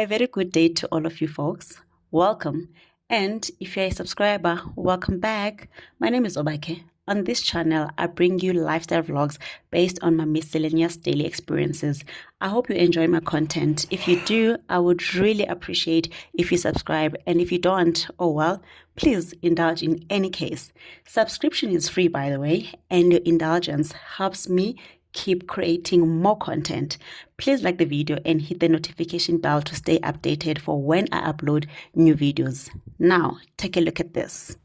A very good day to all of you folks. Welcome. And if you're a subscriber, welcome back. My name is Obake. On this channel, I bring you lifestyle vlogs based on my miscellaneous daily experiences. I hope you enjoy my content. If you do, I would really appreciate if you subscribe. And if you don't, oh well, please indulge in any case. Subscription is free, by the way, and your indulgence helps me keep creating more content. Please like the video and hit the notification bell to stay updated for when I upload new videos. Now, take a look at this.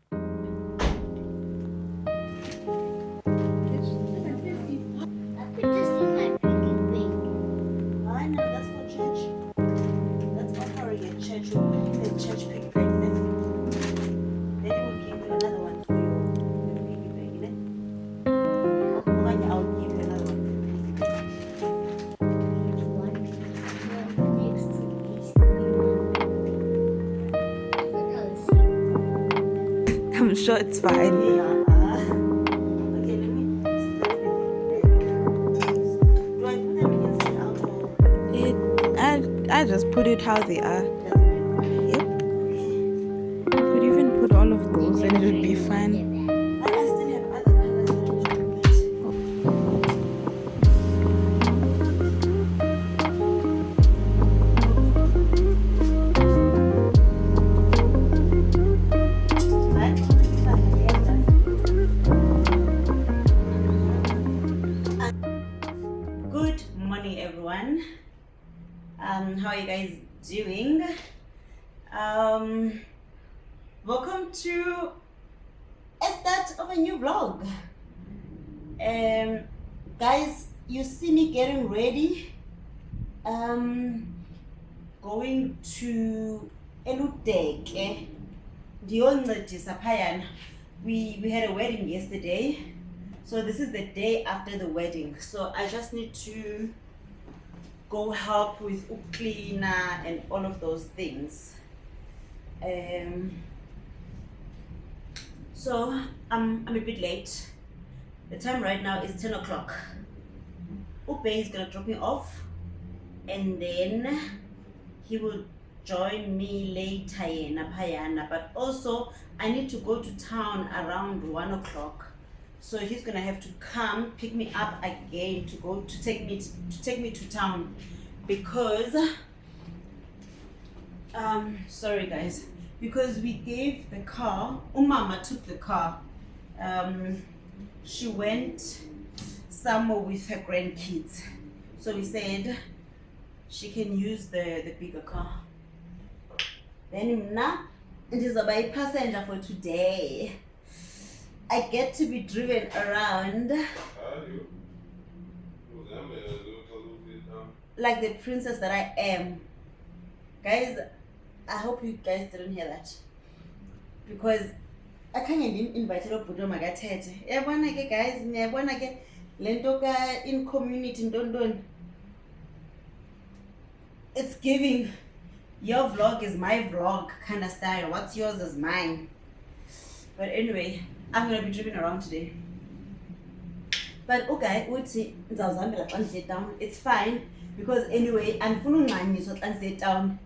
I'm sure it's fine. Okay, let me. Do I put them inside out or? I just put it how they are. Yep. You could even put all of those and it would be fine. I still have other colors. Good morning, everyone. How are you guys doing? Welcome to a start of a new vlog. Guys, you see me getting ready. Going to Eludeke. We had a wedding yesterday, so this is the day after the wedding. So I just need to go help with cleaner and all of those things. So I'm a bit late. The time right now is 10 o'clock. Upe is gonna drop me off, and then he will join me later Payana. But also I need to go to town around 1 o'clock. So he's gonna have to come pick me up again to take me to town, because sorry guys, because we gave the car. Umama took the car. She went somewhere with her grandkids, so we said she can use the bigger car. Then now it is about a passenger for today. I get to be driven around like the princess that I am. Guys, I hope you guys didn't hear that, because I can't even invite you to my guys. Lentoka in community don't. It's giving your vlog is my vlog kind of style. What's yours is mine. But anyway, I'm gonna be driven around today. But okay, we'll see. It's fine, because anyway, I'm feeling money, so I sit down.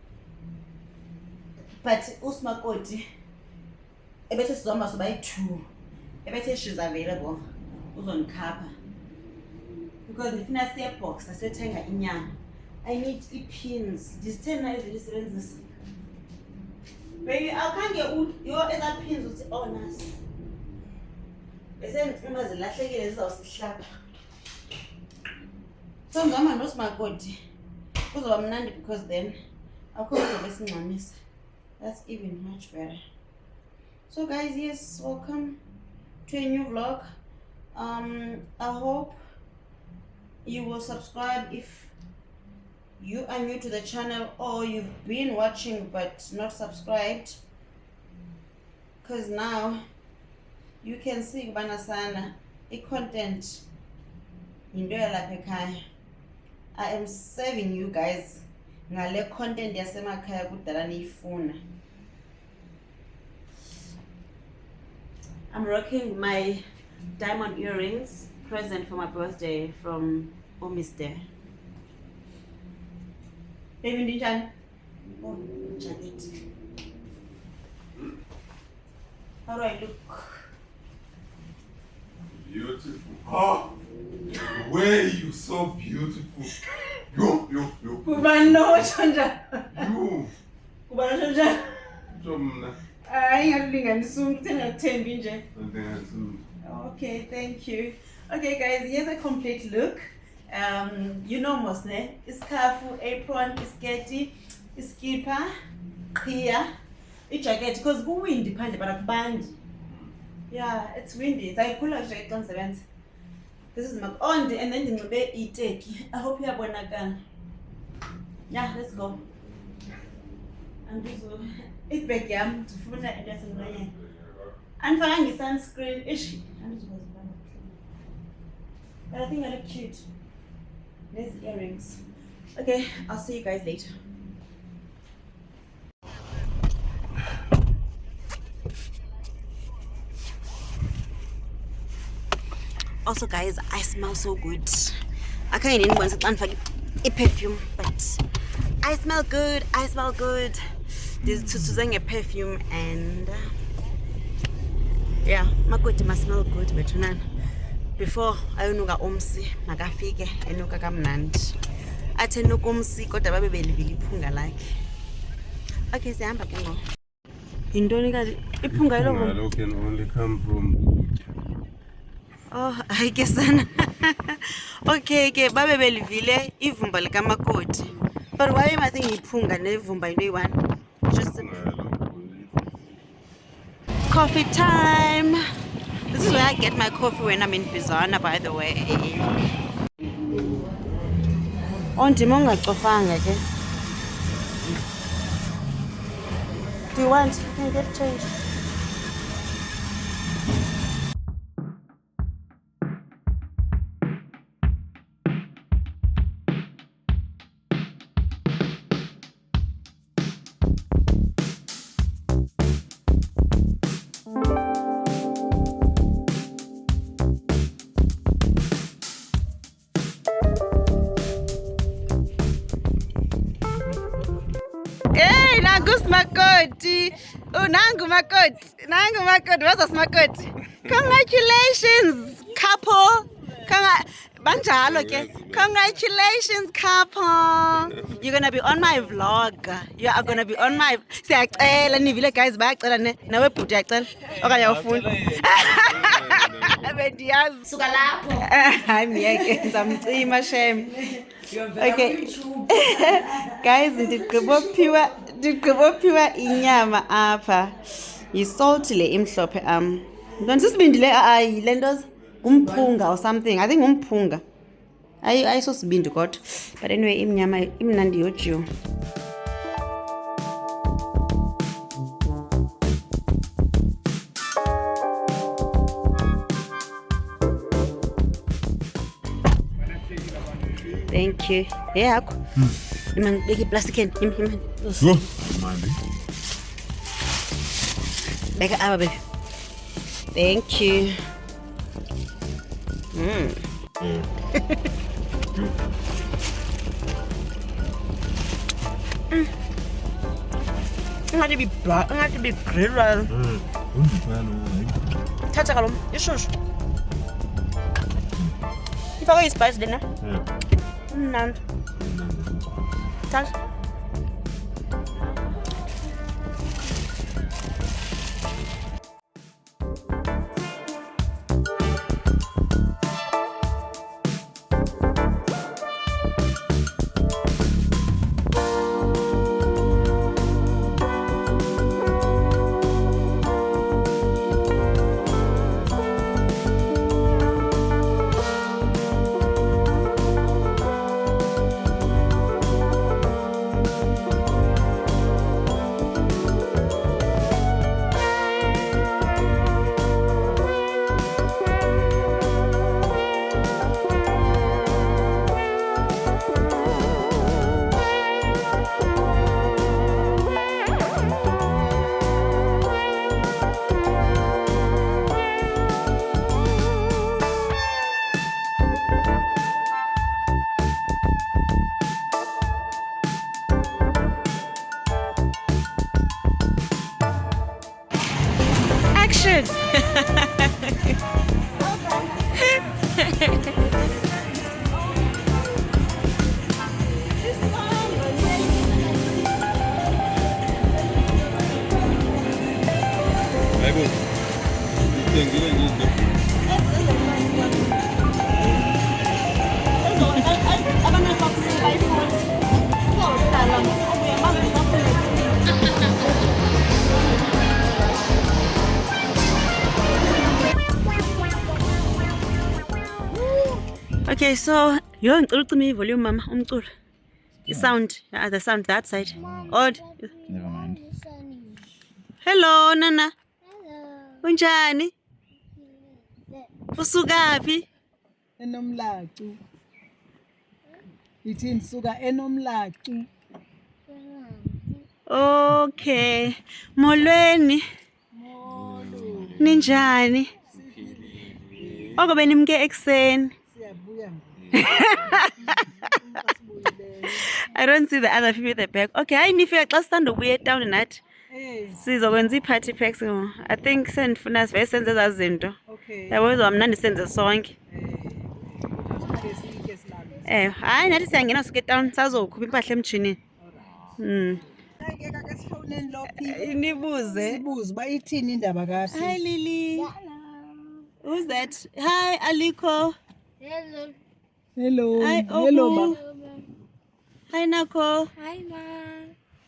But Usmakoti, I bet it's almost by 2. I bet she's available. Who's on Kappa? Because if I see a box, I said, I need pins. These 10 this. Baby, I can't get your other pins with honors. I said, so Mama knows my God. Because I'm Nandi, because then I'll call the best. That's even much better. So guys, yes, welcome to a new vlog. I hope you will subscribe if you are new to the channel, or you've been watching but not subscribed, because now you can see Banasana a content in I am serving you guys ngale content yasemakhaya kudala niyifuna. I'm rocking my diamond earrings, present for my birthday from Omister. Baby Ndichan, Oh, jacket. How do I look? Beautiful. Oh, the way you so beautiful. You. Kubano chanja. You. Kubano chanja. Jomna. Ay, ngalinganisuma tena 10 nje. Okay, thank you. Okay, guys, here's a complete look. You know most, ne? Iskafu, apron, isketi, iskipa, here, jacket. Because go windy, pande, but a band. Yeah, it's windy. It's like cooler jacket on 7. This is my on, and then the bed eat take. I hope you have one again. Yeah, let's go. And this will eat back yam to food that doesn't know. And find sunscreen. Ish. But I think I look cute. There's earrings. Okay, I'll see you guys later. Also, guys, I smell so good. I can't even want to a perfume, but I smell good. I smell good. This is a perfume, and yeah, makoti must smell good. But before I unuka umsi, makafike enuka kamnandi. Athe nuka umsi kodwa babe belivile iphunga lakhe. Okay, sihamba ke ngo. Yintoni kazi iphunga lo can only come from. Oh, I guess sana. Okay, babe belivile ivumba likamakoti. But why am I thinking iphunga nevumba into one? Just coffee time. This is where I get my coffee when I'm in Bizana, by the way. On Timonga Kofanga, okay? Do you want? Can you get change? Hey, Nangus Makoti. Oh, Nangu Makoti. What's Makoti? Congratulations, couple. Congratulations, couple. You're gonna be on my vlog. You are gonna be on my. Siyacela nivile guys bayacela ne. Nawe bhuti yacela. Okanye awufuni. Bendiyazi. Suka lapho. Hayi miyeke ngizamcima shame. Okay. Guys, ndigqibophiwa inyama apha. Yisalty le imhlophe Ntoni sisibindile ayi le nto ngumphunga or something. I think ngumphunga. Ayisosibindi kodwa. But anyway, imnyama imnandi yojiwe. Thank you. Yeah. Man, big plastic in. Go. Back up, baby. Thank you. Ngathi be grilled. Thatha kalom ishushu. Ifaka ispice lena. Mnandi. Thatha. Listen. Okay, so you're me volume, mama. The sound, the sound that side. Odd. Never mind. Hello, Nana. Hello. Unjani? Usukaphi? Enomlacu. Ithi nisuka enomlacu. Okay. Molweni. Ninjani? Oko benimke ekseni. Siyabuya. I don't see the other people at the back. Okay, hayi nifika xa sithanda ukuya etown nathi. Sizokwenza ii-party packs. I think sendifuna sive senze ezaa zinto. Okay. Yabo izomnandi senze sonke. Hayi nathi siyangena suka etown sazokhupha impahla emtshinini. Ngeke ke sifoneni lophi. Nibuze. Sibuze ba ithini indaba kahle. Hi Lily. Who's that? Hi Aliko. Hello. Hello. Hi Hello Obu. ma. Hi Nako. Hi, Ma.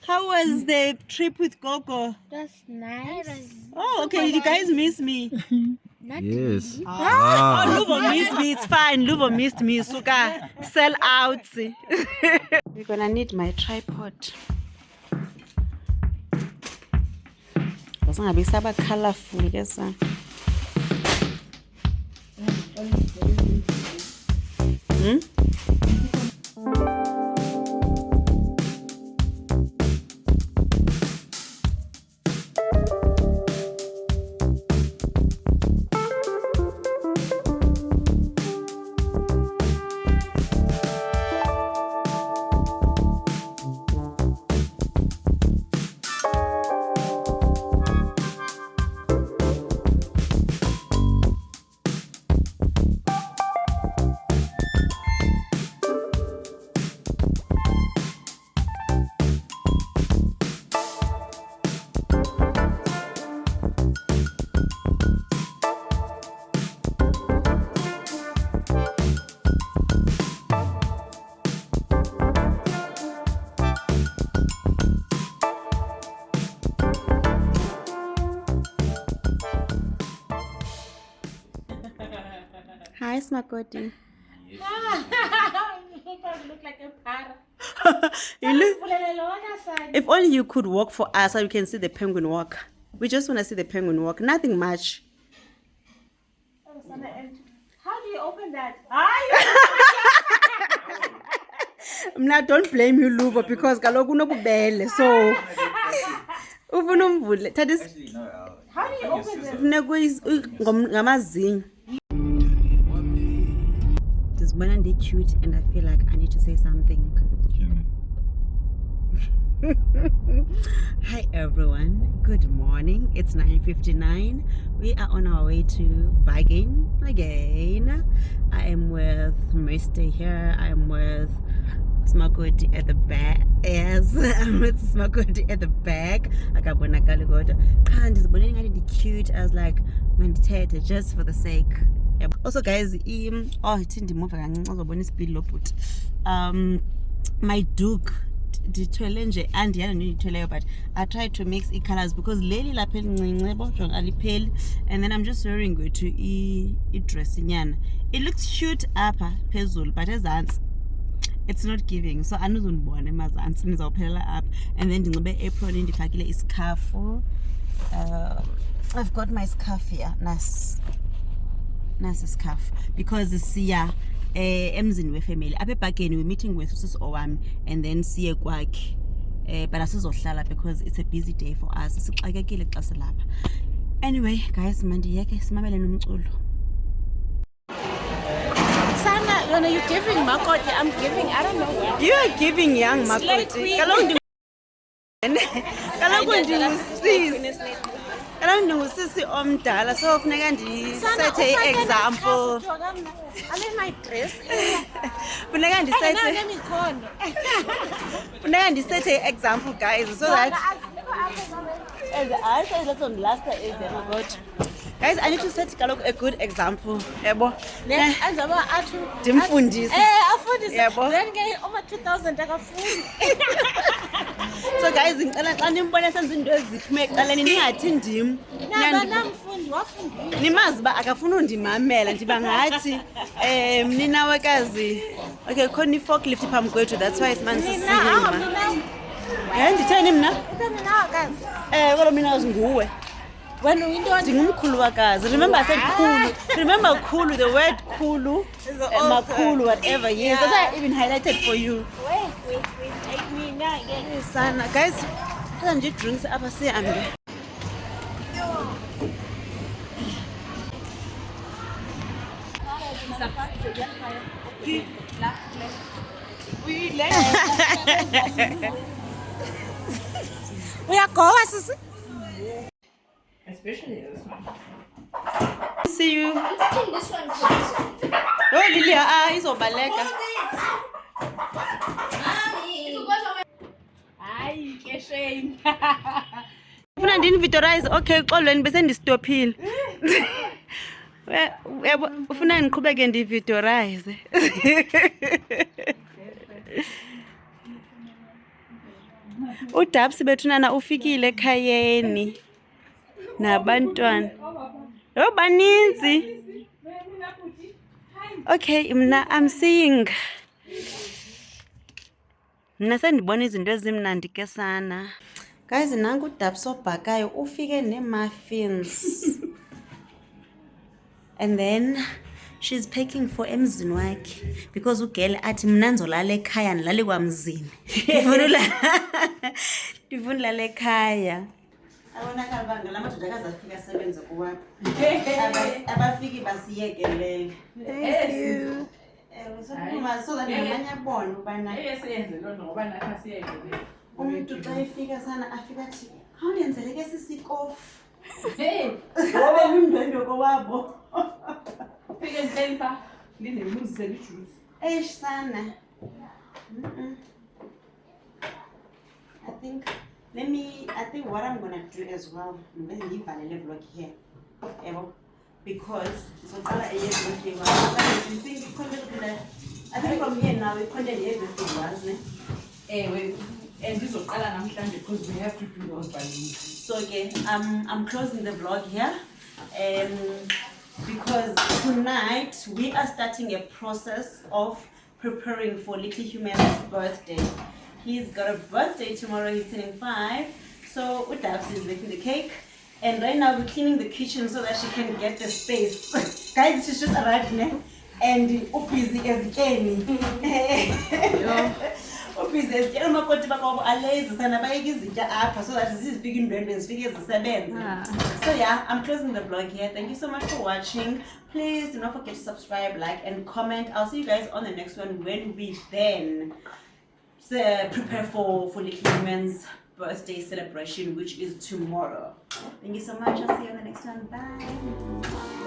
How was the trip with Gogo? That's nice. Oh, okay. Did you guys miss me? Yes. Oh, Luvo missed me. It's fine. Luvo missed me. Suka, sell out. We're gonna need my tripod. That's gonna be so colorful, yes. Hi, Smakoti. You look like a parrot. You look. If only you could walk for us, so you can see the penguin walk. We just want to see the penguin walk. Nothing much. How do you open that? Now, don't blame you, Luvo, because kaloku unobubele. So, ufuna umvule. How do you open this? Ngamazinyo. This one is cute, and I feel like I need to say something. Hi everyone, good morning. It's 9:59. We are on our way to Bargain again. I am with Mr. here. I am with Smakoti at the back. Yes, I'm with Smakoti at the back. Akabonakala kodwa qha ndizibonile ngathi ndi cute. I was like mandithethe just for the sake. Also guys, ithi ndimove kancinci uzobona ispeed lobut. My Duke ndithwele nje andiyana ndiyithweleyo, but I tried to mix colors because leli lapha elincinci bodwa alipheli, and then I'm just wearing to dress nyana. It looks cute apha phezulu, but ezantsi it's not giving, so anizondibona emazantsi nizawuphelela apha. And then ndinxibe apron, ndifakile isikhafu. I've got my scarf here. Nice scarf because siya emzini wefamily apha eBargain. We're meeting with usisi owami and then siye kwakhe, but asizohlala because it's a busy day for us. Sixakekile xa silapha. Anyway guys, mandiyeke simamele nomculo. Sana, you're giving Makoti. I'm giving, I don't know where. You are giving young Makoti. Kaloku ndi kaloku ndingusisi omdala so funeka ndisethe i-example. I'm in my dress. Funeka ndisethe Let me con. funeka ndisethe i-example guys so that guys I need to set kaloku a good example yabo ndimfundise yabo. Then get over 2,000 akafundi. So guys ngicela xa nimbone senza into eziphume ekuqaleni ningathi ndim Namfundi wafundile. nimazi uba akafuni undimamela ndiba ngathi mninawekazi okay khona i-forklift phambi kwethu that's why simane sisilima. Nditheni mna kolo minazi nguwe When we don't ndingumkhuluwakazi. Remember I said khulu. Remember khulu, the word khulu, makhulu, whatever. Yes, that's why I even highlighted for you. wait, take me now. Yeah. Sana guys, sasa nje drinks apha sihambe. Uyagowa sisi. See you. This one close. Oh Lilia, izobaleka. Hayi, ke shame. Ufuna ndinvitorize okay xolweni bese ndistophile. Yabo ufuna ndiqhubeke ndivitorize. Udabs bethunana ufikile ekhayeni nabantwana. Yo baninzi. Okay, mna I'm seeing. Mna sendibona izinto ezimnandi ke sana. Guys, nangu udabs obhakayo ufike ne-muffins. And then she's packing for emzini wakhe because ugirl athi mna ndizolala ekhaya ndilale kwamzini. Ndifuna ulala ekhaya. Abonakala uba ngala madoda akazafika asebenze kuwapha. Abafiki basiyekelele. Thank you. So that namanye abone ubana umuntu xa efika sana afika athi awundenzeleke sisikofu. Ngoba umndwendwe kowabo. Fika ntempa. Ndinelungise ijuice. Eish sana. I think what I'm gonna do as well, I'm going to leave a vlog here. Because so I think from here now we content everything was And this will color namhlanje because we have to do those balloons. so okay, I'm closing the vlog here. Because tonight we are starting a process of preparing for Little Human's birthday. He's got a birthday tomorrow, he's turning 5. So Udabs is making the cake. And right now we're cleaning the kitchen so that she can get the space. Guys, she's just arrived now. And busy as Kenny. Busy as Kenny. Umakoti bako alezi sana bayeke izitya apha so that zizifike indwendwe zifike zisebenze. So yeah, I'm closing the vlog here. Thank you so much for watching. Please do not forget to subscribe, like, and comment. I'll see you guys on the next one when we then prepare for Little Human's birthday celebration, which is tomorrow. Thank you so much. I'll see you on the next one. Bye.